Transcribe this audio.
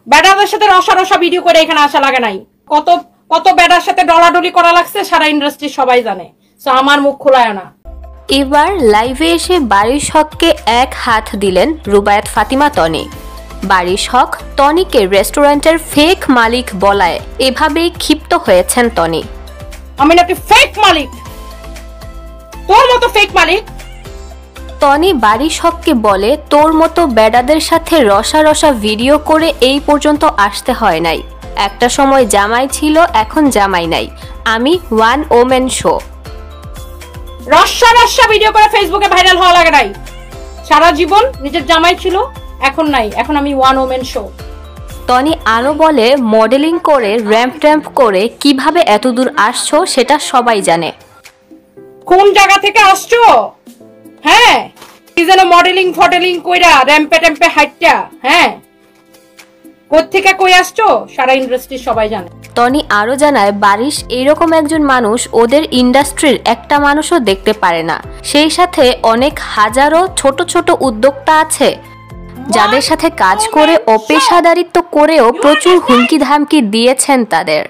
বেড়াদের সাথে রসা রসা ভিডিও করে এখানে আসা লাগে নাই। কত কত বেড়ার সাথে ডলাডলি করা লাগছে সারা ইন্ডাস্ট্রি সবাই জানে। সো আমার মুখ খোলায় না। এবার লাইভে এসে বারিশ হককে এক হাত দিলেন রুবায়াত ফাতিমা তনি। বারিশ হক তনিকে রেস্টুরেন্টের ফেক মালিক বলায় এভাবেই ক্ষিপ্ত হয়েছেন তনি। আমি নাকি ফেক মালিক? তোর মতো ফেক মালিক? তনি বারিশ হককে বলে, তোর মতো বেডাদের সাথে রসা রসা ভিডিও করে এই পর্যন্ত আসতে হয় নাই। একটা সময় জামাই ছিল, এখন জামাই নাই। আমি ওয়ান ওমেন শো। রসা রসা ভিডিও করে ফেসবুকে ভাইরাল হওয়া লাগে নাই। সারা জীবন নিজের জামাই ছিল, এখন নাই। এখন আমি ওয়ান ওমেন শো। তনি আরো বলে, মডেলিং করে র্যাম্প করে কিভাবে এতদূর আসছো সেটা সবাই জানে। কোন জায়গা থেকে আসছো? হ্যাঁ, কি যেন মডেলিং ফডেলিং কইরা র্যাম্পে ট্যাম্পে হাইটটা, হ্যাঁ, কোত্থেকে কই আসছো সারা ইন্ডাস্ট্রি সবাই জানে। তনি আরো জানায়, বারিশ এইরকম একজন মানুষ ওদের ইন্ডাস্ট্রির একটা মানুষও দেখতে পারে না। সেই সাথে অনেক হাজারো ছোট ছোট উদ্যোক্তা আছে যাদের সাথে কাজ করে অপেশাদারিত্ব করেও প্রচুর হুমকি ধামকি দিয়েছেন তাদের।